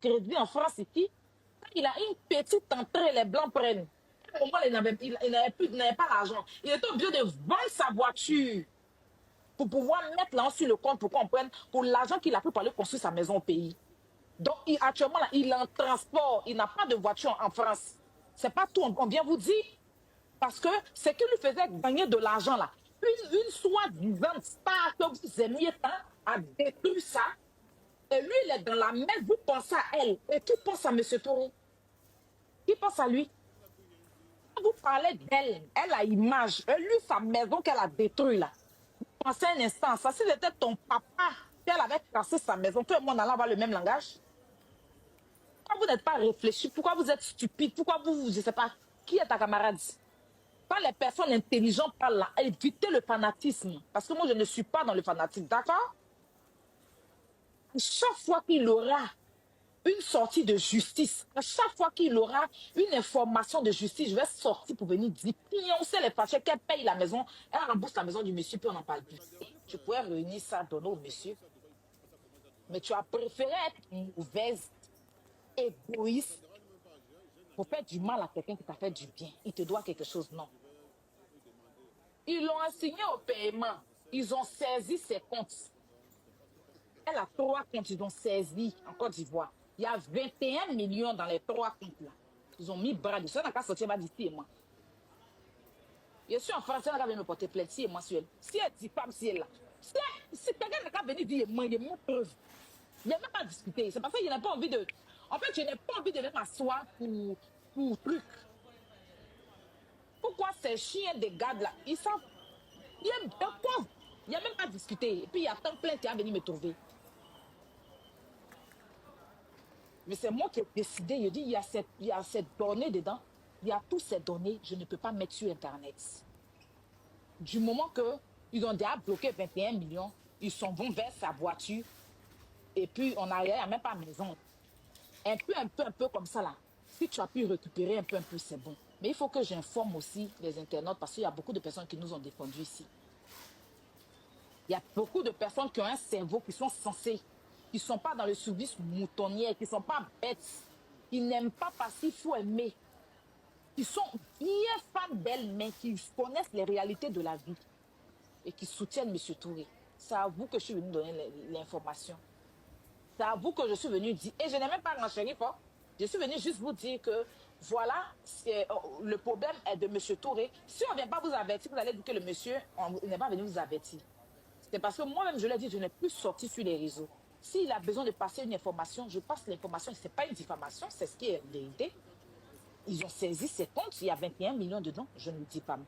crédit en France ici. Quand il a une petite entrée, les Blancs prennent. À un moment, il n'avait pas l'argent. Il était obligé de vendre sa voiture pour pouvoir mettre l'argent sur le compte pour qu'on prenne pour l'argent qu'il a pris pour aller construire sa maison au pays. Donc, actuellement, là, il est en transport. Il n'a pas de voiture en France. C'est pas tout. On vient vous dire. Parce que ce qui lui faisait gagner de l'argent, là, une soi-disant star que vous aimiez tant, a détruit ça. Et lui, il est dans la messe. Vous pensez à elle. Et qui pense à M. Touré? Qui pense à lui? Vous parlez d'elle. Elle a image. Et lui, sa maison qu'elle a détruite, là. Pensez un instant, ça, si c'était ton papa qu'elle avait cassé sa maison, tout le monde allait avoir le même langage. Pourquoi vous n'êtes pas réfléchi? Pourquoi vous êtes stupide? Pourquoi vous, je ne sais pas, qui est ta camarade? Quand les personnes intelligentes parlent là, évitez le fanatisme. Parce que moi, je ne suis pas dans le fanatisme, d'accord? Chaque fois qu'il aura une sortie de justice, à chaque fois qu'il aura une information de justice, je vais sortir pour venir dire, pioncer les fâchés, qu'elle paye la maison, elle rembourse la maison du monsieur, puis on n'en parle plus. Tu pourrais réunir ça, donner au monsieur. Mais tu as préféré être mauvaise, égoïste, pour faire du mal à quelqu'un qui t'a fait du bien. Il te doit quelque chose, non. Ils l'ont assigné au paiement. Ils ont saisi ses comptes. Elle a 3 comptes, ils ont saisi en Côte d'Ivoire. Il y a 21 millions dans les 3 comptes là. Ils ont mis bras dessus. Ça n'a qu'à sortir d'ici et moi. Je suis en France, elle n'a qu'à venir me porter plainte si et moi sur elle. Si elle dit pas, si elle là. Si quelqu'un n'a qu'à venir dire, moi, il y a mon preuve. Il n'y a même pas à discuter. C'est parce que je n'ai pas envie de. En fait, je n'ai pas envie de m'asseoir pour truc. Pourquoi ces chiens des gars là, ils savent. Il y a quoi? Il n'y a même pas à discuter. Et puis il y a tant plein qui a venu me trouver. Mais c'est moi qui ai décidé. Je dis, il y a cette donnée dedans. Il y a toutes ces données. Je ne peux pas mettre sur Internet. Du moment qu'ils ont déjà bloqué 21 millions, ils s'en vont vers sa voiture. Et puis, on n'arrive même pas à la maison. Un peu comme ça, là. Si tu as pu récupérer un peu, c'est bon. Mais il faut que j'informe aussi les internautes parce qu'il y a beaucoup de personnes qui nous ont défendus ici. Il y a beaucoup de personnes qui ont un cerveau, qui sont censées, qui ne sont pas dans le service moutonnier, qui ne sont pas bêtes, qui n'aiment pas parce qu'il faut aimer, qui sont bien fans d'elles, mais qui connaissent les réalités de la vie et qui soutiennent M. Touré. C'est à vous que je suis venu donner l'information. C'est à vous que je suis venu dire. Et je n'ai même pas renchéri fort. Je suis venu juste vous dire que voilà, le problème est de M. Touré. Si on ne vient pas vous avertir, vous allez dire que le monsieur n'est pas venu vous avertir. C'est parce que moi-même, je l'ai dit, je n'ai plus sorti sur les réseaux. S'il a besoin de passer une information, je passe l'information. Ce n'est pas une diffamation, c'est ce qui est vérité. Ils ont saisi ces comptes, il y a 21 millions dedans, je ne le dis pas.